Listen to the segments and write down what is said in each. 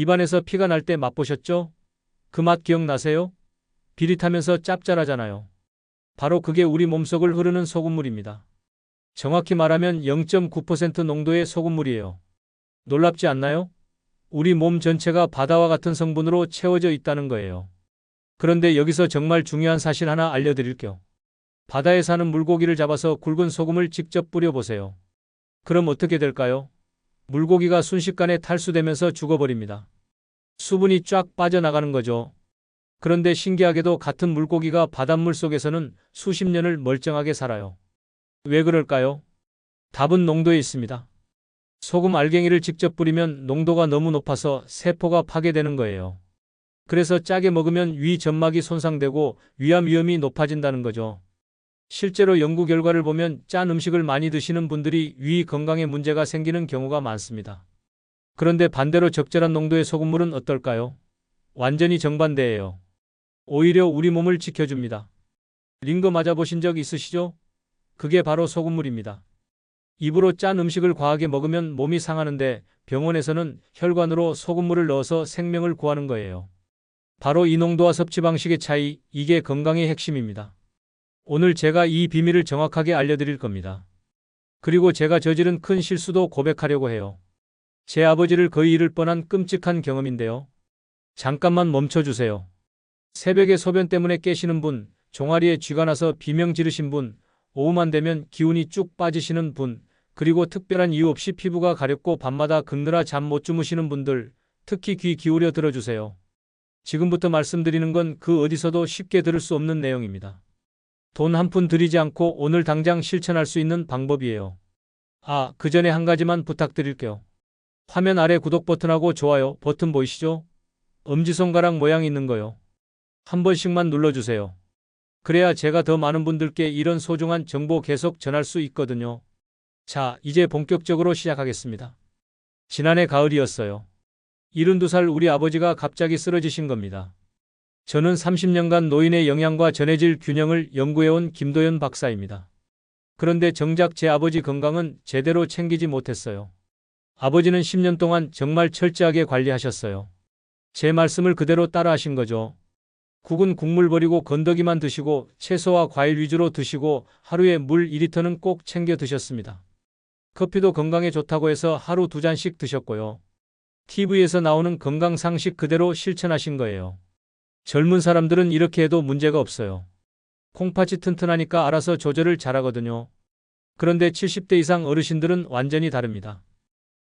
입안에서 피가 날 때 맛보셨죠? 그 맛 기억나세요? 비릿하면서 짭짤하잖아요. 바로 그게 우리 몸속을 흐르는 소금물입니다. 정확히 말하면 0.9% 농도의 소금물이에요. 놀랍지 않나요? 우리 몸 전체가 바다와 같은 성분으로 채워져 있다는 거예요. 그런데 여기서 정말 중요한 사실 하나 알려드릴게요. 바다에 사는 물고기를 잡아서 굵은 소금을 직접 뿌려보세요. 그럼 어떻게 될까요? 물고기가 순식간에 탈수되면서 죽어버립니다. 수분이 쫙 빠져나가는 거죠. 그런데 신기하게도 같은 물고기가 바닷물 속에서는 수십 년을 멀쩡하게 살아요. 왜 그럴까요? 답은 농도에 있습니다. 소금 알갱이를 직접 뿌리면 농도가 너무 높아서 세포가 파괴되는 거예요. 그래서 짜게 먹으면 위 점막이 손상되고 위암 위험이 높아진다는 거죠. 실제로 연구 결과를 보면 짠 음식을 많이 드시는 분들이 위 건강에 문제가 생기는 경우가 많습니다. 그런데 반대로 적절한 농도의 소금물은 어떨까요? 완전히 정반대예요. 오히려 우리 몸을 지켜줍니다. 링거 맞아보신 적 있으시죠? 그게 바로 소금물입니다. 입으로 짠 음식을 과하게 먹으면 몸이 상하는데 병원에서는 혈관으로 소금물을 넣어서 생명을 구하는 거예요. 바로 이 농도와 섭취 방식의 차이, 이게 건강의 핵심입니다. 오늘 제가 이 비밀을 정확하게 알려드릴 겁니다. 그리고 제가 저지른 큰 실수도 고백하려고 해요. 제 아버지를 거의 잃을 뻔한 끔찍한 경험인데요. 잠깐만 멈춰주세요. 새벽에 소변 때문에 깨시는 분, 종아리에 쥐가 나서 비명 지르신 분, 오후만 되면 기운이 쭉 빠지시는 분, 그리고 특별한 이유 없이 피부가 가렵고 밤마다 긁느라 잠 못 주무시는 분들, 특히 귀 기울여 들어주세요. 지금부터 말씀드리는 건 그 어디서도 쉽게 들을 수 없는 내용입니다. 돈 한 푼 들이지 않고 오늘 당장 실천할 수 있는 방법이에요. 그 전에 한 가지만 부탁드릴게요. 화면 아래 구독 버튼하고 좋아요 버튼 보이시죠? 엄지손가락 모양 있는 거요. 한 번씩만 눌러주세요. 그래야 제가 더 많은 분들께 이런 소중한 정보 계속 전할 수 있거든요. 자, 이제 본격적으로 시작하겠습니다. 지난해 가을이었어요. 72살 우리 아버지가 갑자기 쓰러지신 겁니다. 저는 30년간 노인의 영양과 전해질 균형을 연구해온 김도연 박사입니다. 그런데 정작 제 아버지 건강은 제대로 챙기지 못했어요. 아버지는 10년 동안 정말 철저하게 관리하셨어요. 제 말씀을 그대로 따라하신 거죠. 국은 국물 버리고 건더기만 드시고 채소와 과일 위주로 드시고 하루에 물 2리터는 꼭 챙겨 드셨습니다. 커피도 건강에 좋다고 해서 하루 2잔씩 드셨고요. TV에서 나오는 건강 상식 그대로 실천하신 거예요. 젊은 사람들은 이렇게 해도 문제가 없어요. 콩팥이 튼튼하니까 알아서 조절을 잘하거든요. 그런데 70대 이상 어르신들은 완전히 다릅니다.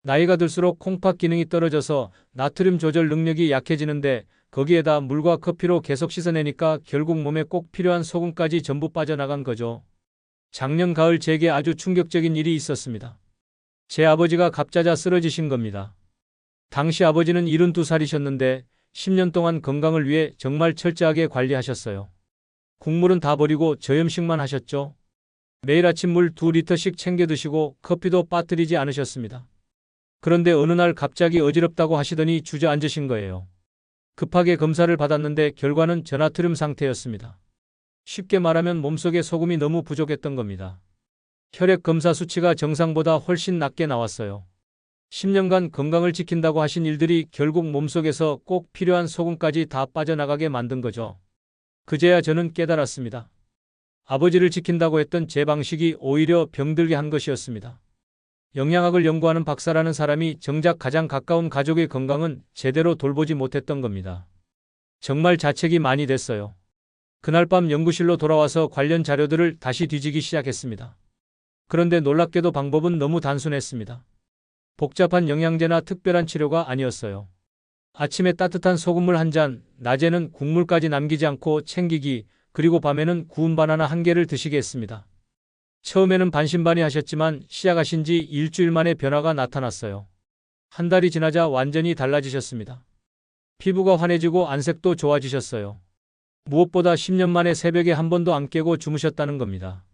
나이가 들수록 콩팥 기능이 떨어져서 나트륨 조절 능력이 약해지는데 거기에다 물과 커피로 계속 씻어내니까 결국 몸에 꼭 필요한 소금까지 전부 빠져나간 거죠. 작년 가을 제게 아주 충격적인 일이 있었습니다. 제 아버지가 갑자자 쓰러지신 겁니다. 당시 아버지는 72살이셨는데 10년 동안 건강을 위해 정말 철저하게 관리하셨어요. 국물은 다 버리고 저염식만 하셨죠. 매일 아침 물 2리터씩 챙겨 드시고 커피도 빠뜨리지 않으셨습니다. 그런데 어느 날 갑자기 어지럽다고 하시더니 주저앉으신 거예요. 급하게 검사를 받았는데 결과는 저나트륨 상태였습니다. 쉽게 말하면 몸속에 소금이 너무 부족했던 겁니다. 혈액 검사 수치가 정상보다 훨씬 낮게 나왔어요. 10년간 건강을 지킨다고 하신 일들이 결국 몸속에서 꼭 필요한 소금까지 다 빠져나가게 만든 거죠. 그제야 저는 깨달았습니다. 아버지를 지킨다고 했던 제 방식이 오히려 병들게 한 것이었습니다. 영양학을 연구하는 박사라는 사람이 정작 가장 가까운 가족의 건강은 제대로 돌보지 못했던 겁니다. 정말 자책이 많이 됐어요. 그날 밤 연구실로 돌아와서 관련 자료들을 다시 뒤지기 시작했습니다. 그런데 놀랍게도 방법은 너무 단순했습니다. 복잡한 영양제나 특별한 치료가 아니었어요. 아침에 따뜻한 소금물 한 잔, 낮에는 국물까지 남기지 않고 챙기기, 그리고 밤에는 구운 바나나 한 개를 드시게 했습니다. 처음에는 반신반의하셨지만 시작하신 지 일주일 만에 변화가 나타났어요. 한 달이 지나자 완전히 달라지셨습니다. 피부가 환해지고 안색도 좋아지셨어요. 무엇보다 10년 만에 새벽에 한 번도 안 깨고 주무셨다는 겁니다.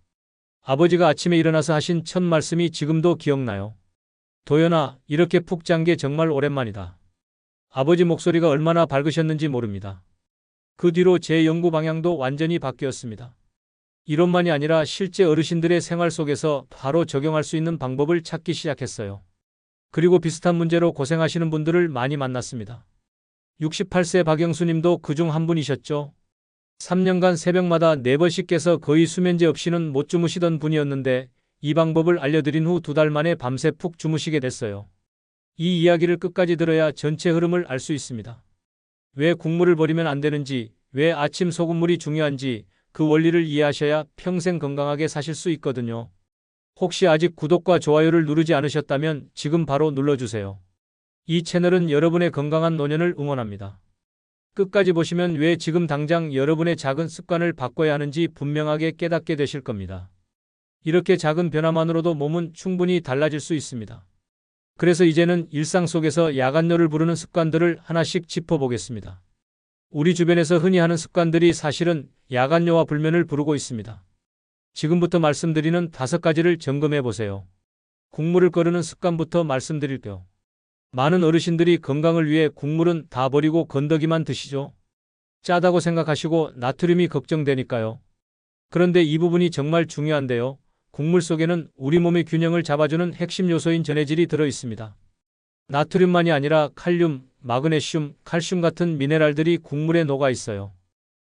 아버지가 아침에 일어나서 하신 첫 말씀이 지금도 기억나요. 도연아, 이렇게 푹 잔 게 정말 오랜만이다. 아버지 목소리가 얼마나 밝으셨는지 모릅니다. 그 뒤로 제 연구 방향도 완전히 바뀌었습니다. 이론만이 아니라 실제 어르신들의 생활 속에서 바로 적용할 수 있는 방법을 찾기 시작했어요. 그리고 비슷한 문제로 고생하시는 분들을 많이 만났습니다. 68세 박영수 님도 그중 한 분이셨죠. 3년간 새벽마다 4번씩 깨서 거의 수면제 없이는 못 주무시던 분이었는데 이 방법을 알려드린 후 2달 만에 밤새 푹 주무시게 됐어요. 이 이야기를 끝까지 들어야 전체 흐름을 알 수 있습니다. 왜 국물을 버리면 안 되는지, 왜 아침 소금물이 중요한지 그 원리를 이해하셔야 평생 건강하게 사실 수 있거든요. 혹시 아직 구독과 좋아요를 누르지 않으셨다면 지금 바로 눌러주세요. 이 채널은 여러분의 건강한 노년을 응원합니다. 끝까지 보시면 왜 지금 당장 여러분의 작은 습관을 바꿔야 하는지 분명하게 깨닫게 되실 겁니다. 이렇게 작은 변화만으로도 몸은 충분히 달라질 수 있습니다. 그래서 이제는 일상 속에서 야간뇨를 부르는 습관들을 하나씩 짚어보겠습니다. 우리 주변에서 흔히 하는 습관들이 사실은 야간뇨와 불면을 부르고 있습니다. 지금부터 말씀드리는 5가지를 점검해 보세요. 국물을 거르는 습관부터 말씀드릴게요. 많은 어르신들이 건강을 위해 국물은 다 버리고 건더기만 드시죠. 짜다고 생각하시고 나트륨이 걱정되니까요. 그런데 이 부분이 정말 중요한데요. 국물 속에는 우리 몸의 균형을 잡아주는 핵심 요소인 전해질이 들어 있습니다. 나트륨만이 아니라 칼륨, 마그네슘, 칼슘 같은 미네랄들이 국물에 녹아 있어요.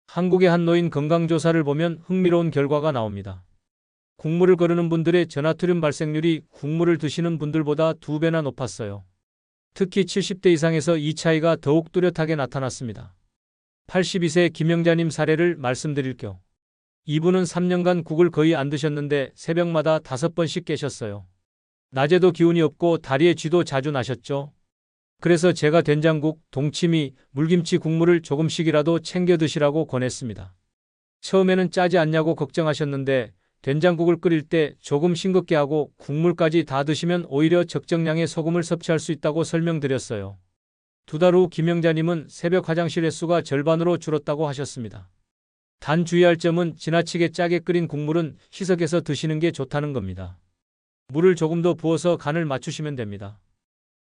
한국의 한 노인 건강조사를 보면 흥미로운 결과가 나옵니다. 국물을 거르는 분들의 저나트륨 발생률이 국물을 드시는 분들보다 2배나 높았어요. 특히 70대 이상에서 이 차이가 더욱 뚜렷하게 나타났습니다. 82세 김영자님 사례를 말씀드릴게요. 이분은 3년간 국을 거의 안 드셨는데 새벽마다 5번씩 깨셨어요. 낮에도 기운이 없고 다리에 쥐도 자주 나셨죠. 그래서 제가 된장국, 동치미, 물김치 국물을 조금씩이라도 챙겨 드시라고 권했습니다. 처음에는 짜지 않냐고 걱정하셨는데 된장국을 끓일 때 조금 싱겁게 하고 국물까지 다 드시면 오히려 적정량의 소금을 섭취할 수 있다고 설명드렸어요. 2달 후 김영자님은 새벽 화장실 횟수가 절반으로 줄었다고 하셨습니다. 단 주의할 점은 지나치게 짜게 끓인 국물은 희석해서 드시는 게 좋다는 겁니다. 물을 조금 더 부어서 간을 맞추시면 됩니다.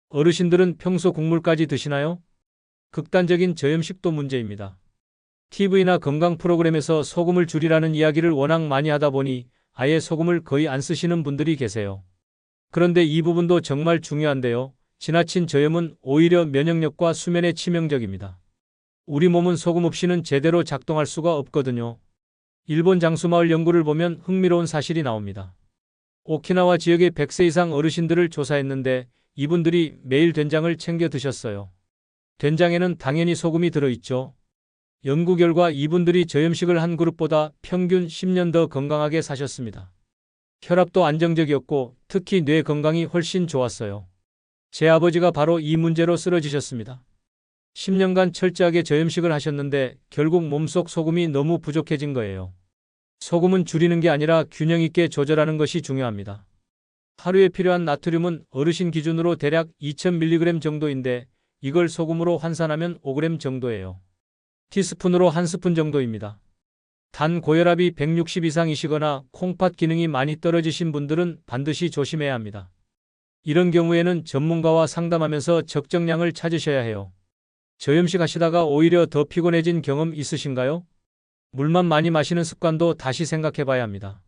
어르신들은 평소 국물까지 드시나요? 극단적인 저염식도 문제입니다. TV나 건강 프로그램에서 소금을 줄이라는 이야기를 워낙 많이 하다 보니 아예 소금을 거의 안 쓰시는 분들이 계세요. 그런데 이 부분도 정말 중요한데요. 지나친 저염은 오히려 면역력과 수면에 치명적입니다. 우리 몸은 소금 없이는 제대로 작동할 수가 없거든요. 일본 장수마을 연구를 보면 흥미로운 사실이 나옵니다. 오키나와 지역의 100세 이상 어르신들을 조사했는데 이분들이 매일 된장을 챙겨 드셨어요. 된장에는 당연히 소금이 들어있죠. 연구 결과 이분들이 저염식을 한 그룹보다 평균 10년 더 건강하게 사셨습니다. 혈압도 안정적이었고 특히 뇌 건강이 훨씬 좋았어요. 제 아버지가 바로 이 문제로 쓰러지셨습니다. 10년간 철저하게 저염식을 하셨는데 결국 몸속 소금이 너무 부족해진 거예요. 소금은 줄이는 게 아니라 균형 있게 조절하는 것이 중요합니다. 하루에 필요한 나트륨은 어르신 기준으로 대략 2000mg 정도인데 이걸 소금으로 환산하면 5g 정도예요. 티스푼으로 1스푼 정도입니다. 단 고혈압이 160 이상이시거나 콩팥 기능이 많이 떨어지신 분들은 반드시 조심해야 합니다. 이런 경우에는 전문가와 상담하면서 적정량을 찾으셔야 해요. 저염식 하시다가 오히려 더 피곤해진 경험 있으신가요? 물만 많이 마시는 습관도 다시 생각해 봐야 합니다.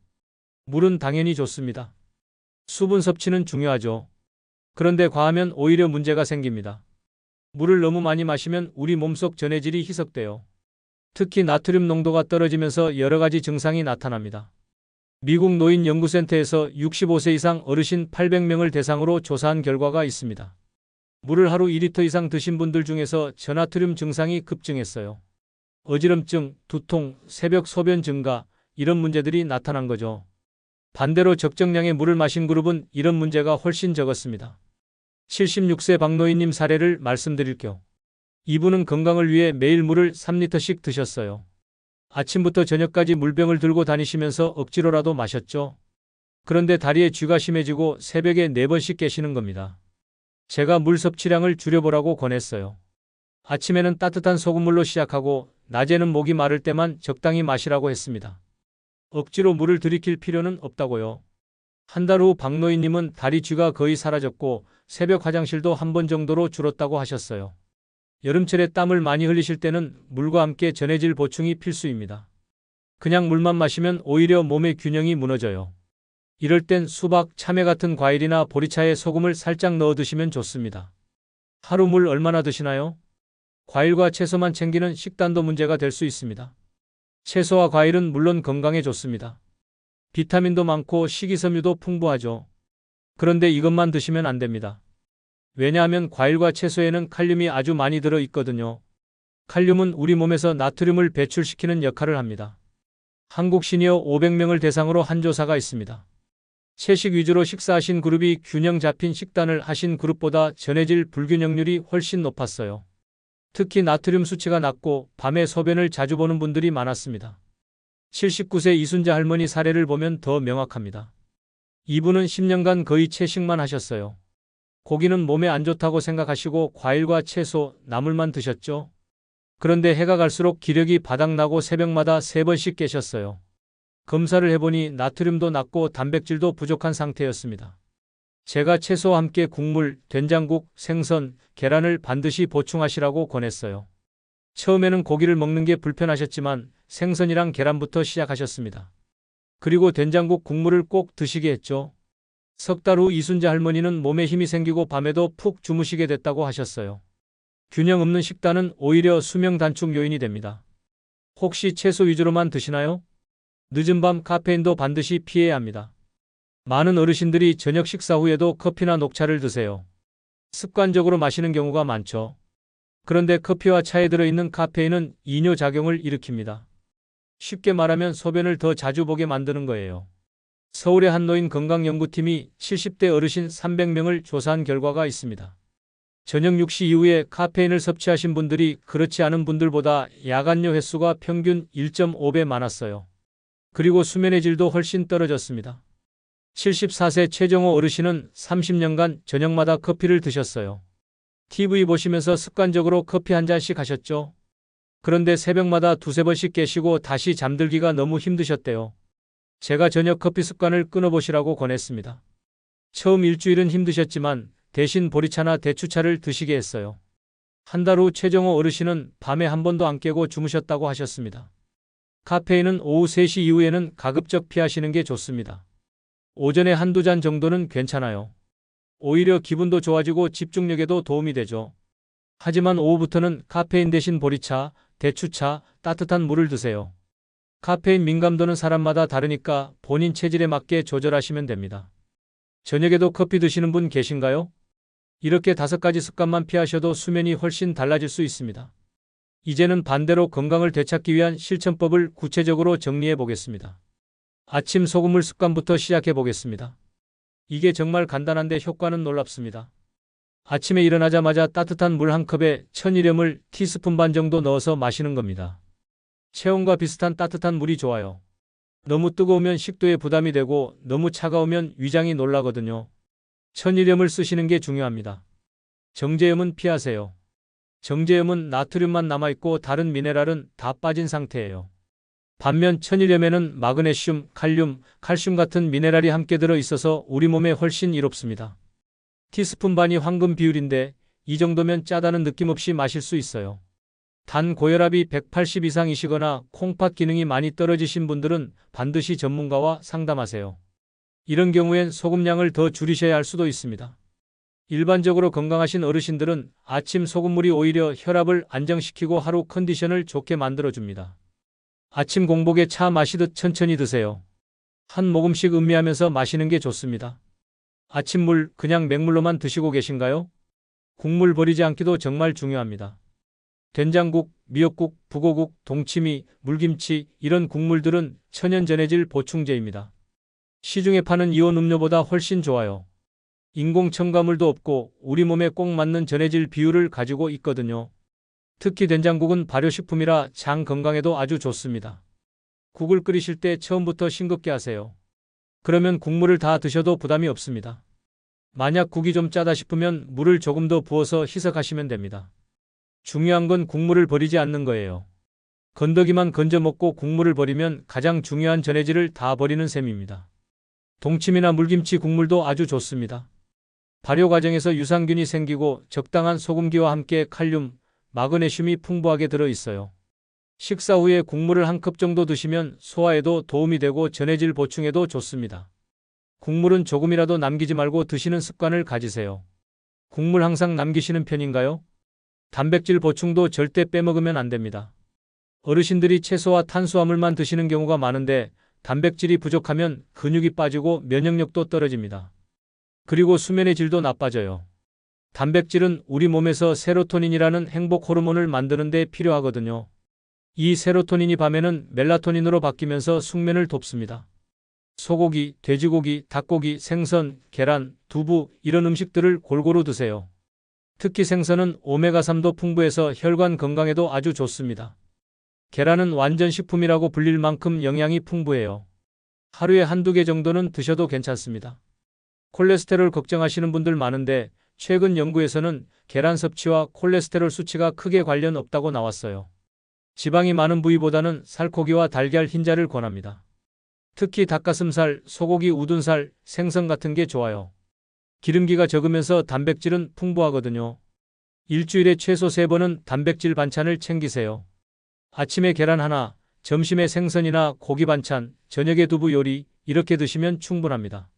물은 당연히 좋습니다. 수분 섭취는 중요하죠. 그런데 과하면 오히려 문제가 생깁니다. 물을 너무 많이 마시면 우리 몸속 전해질이 희석돼요. 특히 나트륨 농도가 떨어지면서 여러 가지 증상이 나타납니다. 미국 노인연구센터에서 65세 이상 어르신 800명을 대상으로 조사한 결과가 있습니다. 물을 하루 2리터 이상 드신 분들 중에서 저나트륨 증상이 급증했어요. 어지럼증, 두통, 새벽 소변 증가, 이런 문제들이 나타난 거죠. 반대로 적정량의 물을 마신 그룹은 이런 문제가 훨씬 적었습니다. 76세 박노인님 사례를 말씀드릴게요. 이분은 건강을 위해 매일 물을 3리터씩 드셨어요. 아침부터 저녁까지 물병을 들고 다니시면서 억지로라도 마셨죠. 그런데 다리에 쥐가 심해지고 새벽에 4번씩 깨시는 겁니다. 제가 물 섭취량을 줄여보라고 권했어요. 아침에는 따뜻한 소금물로 시작하고 낮에는 목이 마를 때만 적당히 마시라고 했습니다. 억지로 물을 들이킬 필요는 없다고요. 한 달 후 박노인님은 다리 쥐가 거의 사라졌고 새벽 화장실도 1번 정도로 줄었다고 하셨어요. 여름철에 땀을 많이 흘리실 때는 물과 함께 전해질 보충이 필수입니다. 그냥 물만 마시면 오히려 몸의 균형이 무너져요. 이럴 땐 수박, 참외 같은 과일이나 보리차에 소금을 살짝 넣어 드시면 좋습니다. 하루 물 얼마나 드시나요? 과일과 채소만 챙기는 식단도 문제가 될 수 있습니다. 채소와 과일은 물론 건강에 좋습니다. 비타민도 많고 식이섬유도 풍부하죠. 그런데 이것만 드시면 안 됩니다. 왜냐하면 과일과 채소에는 칼륨이 아주 많이 들어 있거든요. 칼륨은 우리 몸에서 나트륨을 배출시키는 역할을 합니다. 한국 시니어 500명을 대상으로 한 조사가 있습니다. 채식 위주로 식사하신 그룹이 균형 잡힌 식단을 하신 그룹보다 전해질 불균형률이 훨씬 높았어요. 특히 나트륨 수치가 낮고 밤에 소변을 자주 보는 분들이 많았습니다. 79세 이순자 할머니 사례를 보면 더 명확합니다. 이분은 10년간 거의 채식만 하셨어요. 고기는 몸에 안 좋다고 생각하시고 과일과 채소, 나물만 드셨죠. 그런데 해가 갈수록 기력이 바닥나고 새벽마다 3번씩 깨셨어요. 검사를 해보니 나트륨도 낮고 단백질도 부족한 상태였습니다. 제가 채소와 함께 국물, 된장국, 생선, 계란을 반드시 보충하시라고 권했어요. 처음에는 고기를 먹는 게 불편하셨지만 생선이랑 계란부터 시작하셨습니다. 그리고 된장국 국물을 꼭 드시게 했죠. 석 달 후 이순자 할머니는 몸에 힘이 생기고 밤에도 푹 주무시게 됐다고 하셨어요. 균형 없는 식단은 오히려 수명 단축 요인이 됩니다. 혹시 채소 위주로만 드시나요? 늦은 밤 카페인도 반드시 피해야 합니다. 많은 어르신들이 저녁 식사 후에도 커피나 녹차를 드세요. 습관적으로 마시는 경우가 많죠. 그런데 커피와 차에 들어있는 카페인은 이뇨작용을 일으킵니다. 쉽게 말하면 소변을 더 자주 보게 만드는 거예요. 서울의 한 노인 건강연구팀이 70대 어르신 300명을 조사한 결과가 있습니다. 저녁 6시 이후에 카페인을 섭취하신 분들이 그렇지 않은 분들보다 야간뇨 횟수가 평균 1.5배 많았어요. 그리고 수면의 질도 훨씬 떨어졌습니다. 74세 최정호 어르신은 30년간 저녁마다 커피를 드셨어요. TV 보시면서 습관적으로 커피 한 잔씩 하셨죠. 그런데 새벽마다 2~3번씩 깨시고 다시 잠들기가 너무 힘드셨대요. 제가 저녁 커피 습관을 끊어보시라고 권했습니다. 처음 일주일은 힘드셨지만 대신 보리차나 대추차를 드시게 했어요. 한 달 후 최정호 어르신은 밤에 한 번도 안 깨고 주무셨다고 하셨습니다. 카페인은 오후 3시 이후에는 가급적 피하시는 게 좋습니다. 오전에 한두 잔 정도는 괜찮아요. 오히려 기분도 좋아지고 집중력에도 도움이 되죠. 하지만 오후부터는 카페인 대신 보리차, 대추차, 따뜻한 물을 드세요. 카페인 민감도는 사람마다 다르니까 본인 체질에 맞게 조절하시면 됩니다. 저녁에도 커피 드시는 분 계신가요? 이렇게 5가지 습관만 피하셔도 수면이 훨씬 달라질 수 있습니다. 이제는 반대로 건강을 되찾기 위한 실천법을 구체적으로 정리해 보겠습니다. 아침 소금물 습관부터 시작해 보겠습니다. 이게 정말 간단한데 효과는 놀랍습니다. 아침에 일어나자마자 따뜻한 물 한 컵에 천일염을 티스푼 반 정도 넣어서 마시는 겁니다. 체온과 비슷한 따뜻한 물이 좋아요. 너무 뜨거우면 식도에 부담이 되고 너무 차가우면 위장이 놀라거든요. 천일염을 쓰시는 게 중요합니다. 정제염은 피하세요. 정제염은 나트륨만 남아있고 다른 미네랄은 다 빠진 상태예요. 반면 천일염에는 마그네슘, 칼륨, 칼슘 같은 미네랄이 함께 들어있어서 우리 몸에 훨씬 이롭습니다. 티스푼 반이 황금 비율인데 이 정도면 짜다는 느낌 없이 마실 수 있어요. 단 고혈압이 180 이상이시거나 콩팥 기능이 많이 떨어지신 분들은 반드시 전문가와 상담하세요. 이런 경우엔 소금량을 더 줄이셔야 할 수도 있습니다. 일반적으로 건강하신 어르신들은 아침 소금물이 오히려 혈압을 안정시키고 하루 컨디션을 좋게 만들어줍니다. 아침 공복에 차 마시듯 천천히 드세요. 한 모금씩 음미하면서 마시는 게 좋습니다. 아침물 그냥 맹물로만 드시고 계신가요? 국물 버리지 않기도 정말 중요합니다. 된장국, 미역국, 북어국, 동치미, 물김치 이런 국물들은 천연 전해질 보충제입니다. 시중에 파는 이온 음료보다 훨씬 좋아요. 인공 첨가물도 없고 우리 몸에 꼭 맞는 전해질 비율을 가지고 있거든요. 특히 된장국은 발효식품이라 장 건강에도 아주 좋습니다. 국을 끓이실 때 처음부터 싱겁게 하세요. 그러면 국물을 다 드셔도 부담이 없습니다. 만약 국이 좀 짜다 싶으면 물을 조금 더 부어서 희석하시면 됩니다. 중요한 건 국물을 버리지 않는 거예요. 건더기만 건져 먹고 국물을 버리면 가장 중요한 전해질을 다 버리는 셈입니다. 동치미나 물김치 국물도 아주 좋습니다. 발효 과정에서 유산균이 생기고 적당한 소금기와 함께 칼륨, 마그네슘이 풍부하게 들어 있어요. 식사 후에 국물을 한 컵 정도 드시면 소화에도 도움이 되고 전해질 보충에도 좋습니다. 국물은 조금이라도 남기지 말고 드시는 습관을 가지세요. 국물 항상 남기시는 편인가요? 단백질 보충도 절대 빼먹으면 안 됩니다. 어르신들이 채소와 탄수화물만 드시는 경우가 많은데 단백질이 부족하면 근육이 빠지고 면역력도 떨어집니다. 그리고 수면의 질도 나빠져요. 단백질은 우리 몸에서 세로토닌이라는 행복 호르몬을 만드는 데 필요하거든요. 이 세로토닌이 밤에는 멜라토닌으로 바뀌면서 숙면을 돕습니다. 소고기, 돼지고기, 닭고기, 생선, 계란, 두부 이런 음식들을 골고루 드세요. 특히 생선은 오메가3도 풍부해서 혈관 건강에도 아주 좋습니다. 계란은 완전 식품이라고 불릴 만큼 영양이 풍부해요. 하루에 한두 개 정도는 드셔도 괜찮습니다. 콜레스테롤 걱정하시는 분들 많은데 최근 연구에서는 계란 섭취와 콜레스테롤 수치가 크게 관련 없다고 나왔어요. 지방이 많은 부위보다는 살코기와 달걀 흰자를 권합니다. 특히 닭가슴살, 소고기 우둔살, 생선 같은 게 좋아요. 기름기가 적으면서 단백질은 풍부하거든요. 일주일에 최소 3번은 단백질 반찬을 챙기세요. 아침에 계란 하나, 점심에 생선이나 고기 반찬, 저녁에 두부 요리 이렇게 드시면 충분합니다.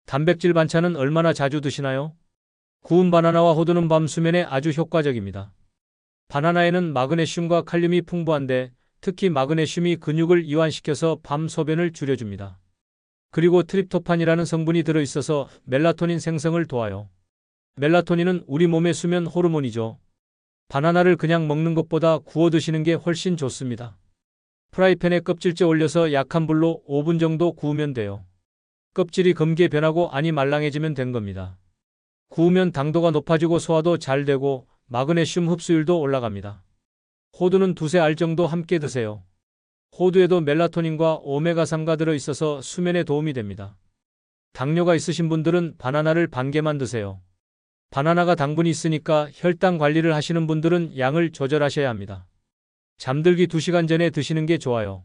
단백질 반찬은 얼마나 자주 드시나요? 구운 바나나와 호두는 밤 수면에 아주 효과적입니다. 바나나에는 마그네슘과 칼륨이 풍부한데 특히 마그네슘이 근육을 이완시켜서 밤 소변을 줄여줍니다. 그리고 트립토판이라는 성분이 들어있어서 멜라토닌 생성을 도와요. 멜라토닌은 우리 몸의 수면 호르몬이죠. 바나나를 그냥 먹는 것보다 구워 드시는 게 훨씬 좋습니다. 프라이팬에 껍질째 올려서 약한 불로 5분 정도 구우면 돼요. 껍질이 검게 변하고 안이 말랑해지면 된 겁니다. 구우면 당도가 높아지고 소화도 잘 되고 마그네슘 흡수율도 올라갑니다. 호두는 2-3알 정도 함께 드세요. 호두에도 멜라토닌과 오메가3가 들어있어서 수면에 도움이 됩니다. 당뇨가 있으신 분들은 바나나를 반 개만 드세요. 바나나가 당분이 있으니까 혈당 관리를 하시는 분들은 양을 조절하셔야 합니다. 잠들기 2시간 전에 드시는 게 좋아요.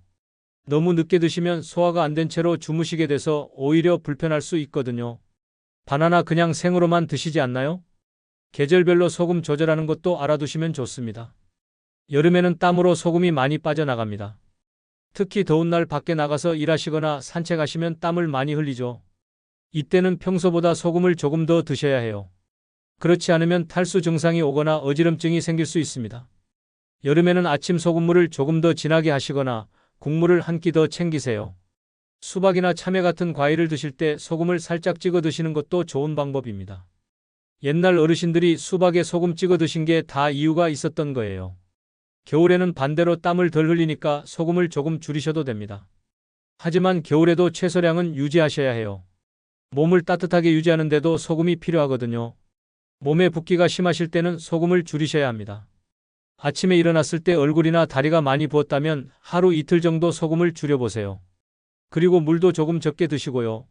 너무 늦게 드시면 소화가 안 된 채로 주무시게 돼서 오히려 불편할 수 있거든요. 바나나 그냥 생으로만 드시지 않나요? 계절별로 소금 조절하는 것도 알아두시면 좋습니다. 여름에는 땀으로 소금이 많이 빠져나갑니다. 특히 더운 날 밖에 나가서 일하시거나 산책하시면 땀을 많이 흘리죠. 이때는 평소보다 소금을 조금 더 드셔야 해요. 그렇지 않으면 탈수 증상이 오거나 어지럼증이 생길 수 있습니다. 여름에는 아침 소금물을 조금 더 진하게 하시거나 국물을 한 끼 더 챙기세요. 수박이나 참외 같은 과일을 드실 때 소금을 살짝 찍어 드시는 것도 좋은 방법입니다. 옛날 어르신들이 수박에 소금 찍어 드신 게 다 이유가 있었던 거예요. 겨울에는 반대로 땀을 덜 흘리니까 소금을 조금 줄이셔도 됩니다. 하지만 겨울에도 최소량은 유지하셔야 해요. 몸을 따뜻하게 유지하는데도 소금이 필요하거든요. 몸에 붓기가 심하실 때는 소금을 줄이셔야 합니다. 아침에 일어났을 때 얼굴이나 다리가 많이 부었다면 하루 이틀 정도 소금을 줄여보세요. 그리고 물도 조금 적게 드시고요.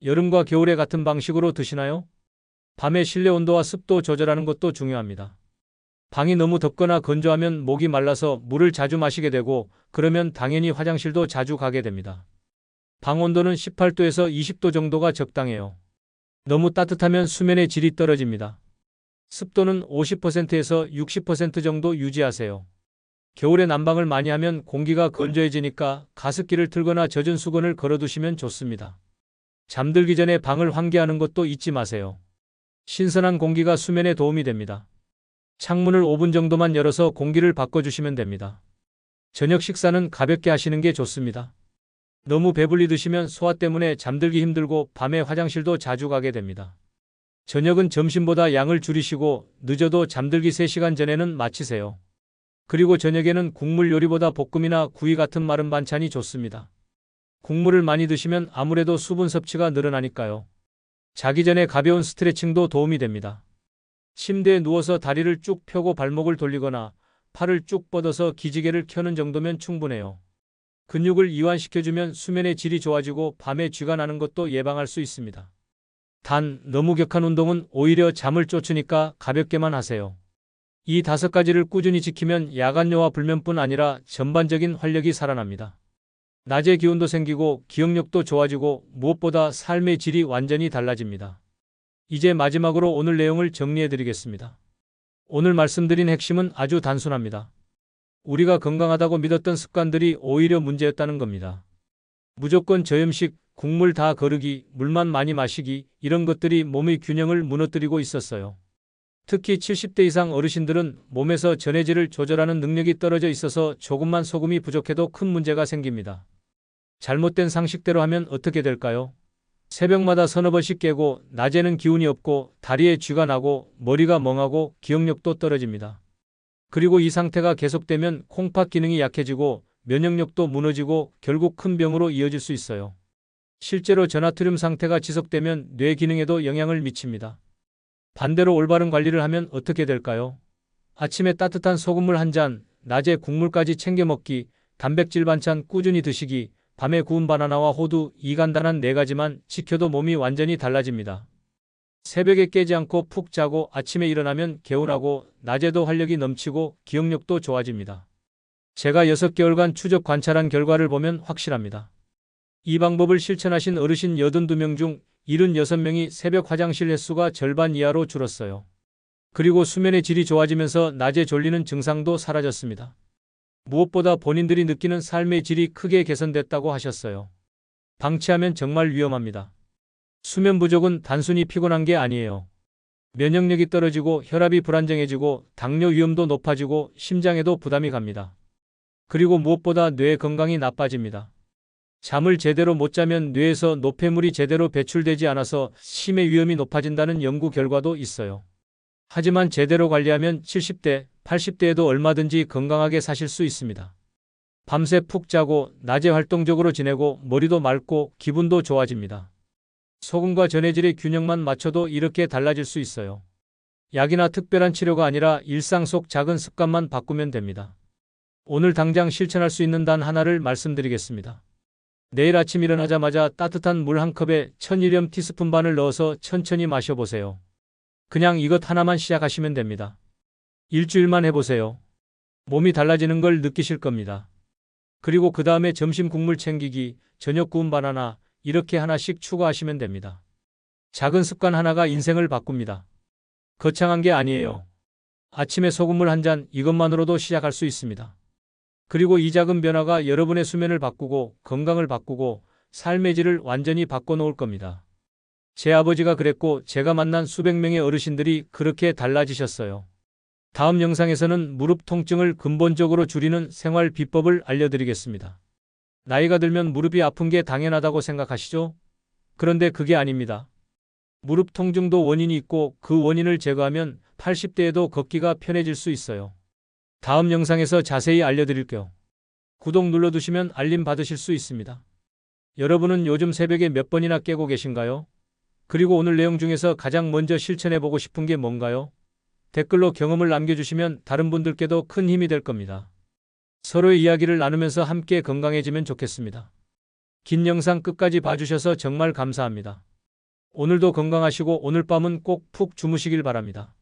여름과 겨울에 같은 방식으로 드시나요? 밤에 실내 온도와 습도 조절하는 것도 중요합니다. 방이 너무 덥거나 건조하면 목이 말라서 물을 자주 마시게 되고 그러면 당연히 화장실도 자주 가게 됩니다. 방 온도는 18도에서 20도 정도가 적당해요. 너무 따뜻하면 수면의 질이 떨어집니다. 습도는 50%에서 60% 정도 유지하세요. 겨울에 난방을 많이 하면 공기가 건조해지니까 가습기를 틀거나 젖은 수건을 걸어두시면 좋습니다. 잠들기 전에 방을 환기하는 것도 잊지 마세요. 신선한 공기가 수면에 도움이 됩니다. 창문을 5분 정도만 열어서 공기를 바꿔주시면 됩니다. 저녁 식사는 가볍게 하시는 게 좋습니다. 너무 배불리 드시면 소화 때문에 잠들기 힘들고 밤에 화장실도 자주 가게 됩니다. 저녁은 점심보다 양을 줄이시고 늦어도 잠들기 3시간 전에는 마치세요. 그리고 저녁에는 국물 요리보다 볶음이나 구이 같은 마른 반찬이 좋습니다. 국물을 많이 드시면 아무래도 수분 섭취가 늘어나니까요. 자기 전에 가벼운 스트레칭도 도움이 됩니다. 침대에 누워서 다리를 쭉 펴고 발목을 돌리거나 팔을 쭉 뻗어서 기지개를 켜는 정도면 충분해요. 근육을 이완시켜주면 수면의 질이 좋아지고 밤에 쥐가 나는 것도 예방할 수 있습니다. 단, 너무 격한 운동은 오히려 잠을 쫓으니까 가볍게만 하세요. 이 5가지를 꾸준히 지키면 야간요와 불면뿐 아니라 전반적인 활력이 살아납니다. 낮에 기운도 생기고 기억력도 좋아지고 무엇보다 삶의 질이 완전히 달라집니다. 이제 마지막으로 오늘 내용을 정리해드리겠습니다. 오늘 말씀드린 핵심은 아주 단순합니다. 우리가 건강하다고 믿었던 습관들이 오히려 문제였다는 겁니다. 무조건 저염식, 국물 다 거르기, 물만 많이 마시기, 이런 것들이 몸의 균형을 무너뜨리고 있었어요. 특히 70대 이상 어르신들은 몸에서 전해질을 조절하는 능력이 떨어져 있어서 조금만 소금이 부족해도 큰 문제가 생깁니다. 잘못된 상식대로 하면 어떻게 될까요? 새벽마다 서너 번씩 깨고 낮에는 기운이 없고 다리에 쥐가 나고 머리가 멍하고 기억력도 떨어집니다. 그리고 이 상태가 계속되면 콩팥 기능이 약해지고 면역력도 무너지고 결국 큰 병으로 이어질 수 있어요. 실제로 전하트륨 상태가 지속되면 뇌 기능에도 영향을 미칩니다. 반대로 올바른 관리를 하면 어떻게 될까요? 아침에 따뜻한 소금물 한 잔, 낮에 국물까지 챙겨 먹기, 단백질 반찬 꾸준히 드시기, 밤에 구운 바나나와 호두, 이 간단한 4가지만 지켜도 몸이 완전히 달라집니다. 새벽에 깨지 않고 푹 자고 아침에 일어나면 개운하고 낮에도 활력이 넘치고 기억력도 좋아집니다. 제가 6개월간 추적 관찰한 결과를 보면 확실합니다. 이 방법을 실천하신 어르신 82명 중 76명이 새벽 화장실 횟수가 절반 이하로 줄었어요. 그리고 수면의 질이 좋아지면서 낮에 졸리는 증상도 사라졌습니다. 무엇보다 본인들이 느끼는 삶의 질이 크게 개선됐다고 하셨어요. 방치하면 정말 위험합니다. 수면 부족은 단순히 피곤한 게 아니에요. 면역력이 떨어지고 혈압이 불안정해지고 당뇨 위험도 높아지고 심장에도 부담이 갑니다. 그리고 무엇보다 뇌 건강이 나빠집니다. 잠을 제대로 못 자면 뇌에서 노폐물이 제대로 배출되지 않아서 치매 위험이 높아진다는 연구 결과도 있어요. 하지만 제대로 관리하면 70대, 80대에도 얼마든지 건강하게 사실 수 있습니다. 밤새 푹 자고 낮에 활동적으로 지내고 머리도 맑고 기분도 좋아집니다. 소금과 전해질의 균형만 맞춰도 이렇게 달라질 수 있어요. 약이나 특별한 치료가 아니라 일상 속 작은 습관만 바꾸면 됩니다. 오늘 당장 실천할 수 있는 단 하나를 말씀드리겠습니다. 내일 아침 일어나자마자 따뜻한 물 한 컵에 천일염 티스푼 반을 넣어서 천천히 마셔보세요. 그냥 이것 하나만 시작하시면 됩니다. 일주일만 해보세요. 몸이 달라지는 걸 느끼실 겁니다. 그리고 그 다음에 점심 국물 챙기기, 저녁 구운 바나나, 이렇게 하나씩 추가하시면 됩니다. 작은 습관 하나가 인생을 바꿉니다. 거창한 게 아니에요. 아침에 소금물 한 잔, 이것만으로도 시작할 수 있습니다. 그리고 이 작은 변화가 여러분의 수면을 바꾸고 건강을 바꾸고 삶의 질을 완전히 바꿔놓을 겁니다. 제 아버지가 그랬고 제가 만난 수백 명의 어르신들이 그렇게 달라지셨어요. 다음 영상에서는 무릎 통증을 근본적으로 줄이는 생활 비법을 알려드리겠습니다. 나이가 들면 무릎이 아픈 게 당연하다고 생각하시죠? 그런데 그게 아닙니다. 무릎 통증도 원인이 있고 그 원인을 제거하면 80대에도 걷기가 편해질 수 있어요. 다음 영상에서 자세히 알려드릴게요. 구독 눌러두시면 알림 받으실 수 있습니다. 여러분은 요즘 새벽에 몇 번이나 깨고 계신가요? 그리고 오늘 내용 중에서 가장 먼저 실천해보고 싶은 게 뭔가요? 댓글로 경험을 남겨주시면 다른 분들께도 큰 힘이 될 겁니다. 서로의 이야기를 나누면서 함께 건강해지면 좋겠습니다. 긴 영상 끝까지 봐주셔서 정말 감사합니다. 오늘도 건강하시고 오늘 밤은 꼭 푹 주무시길 바랍니다.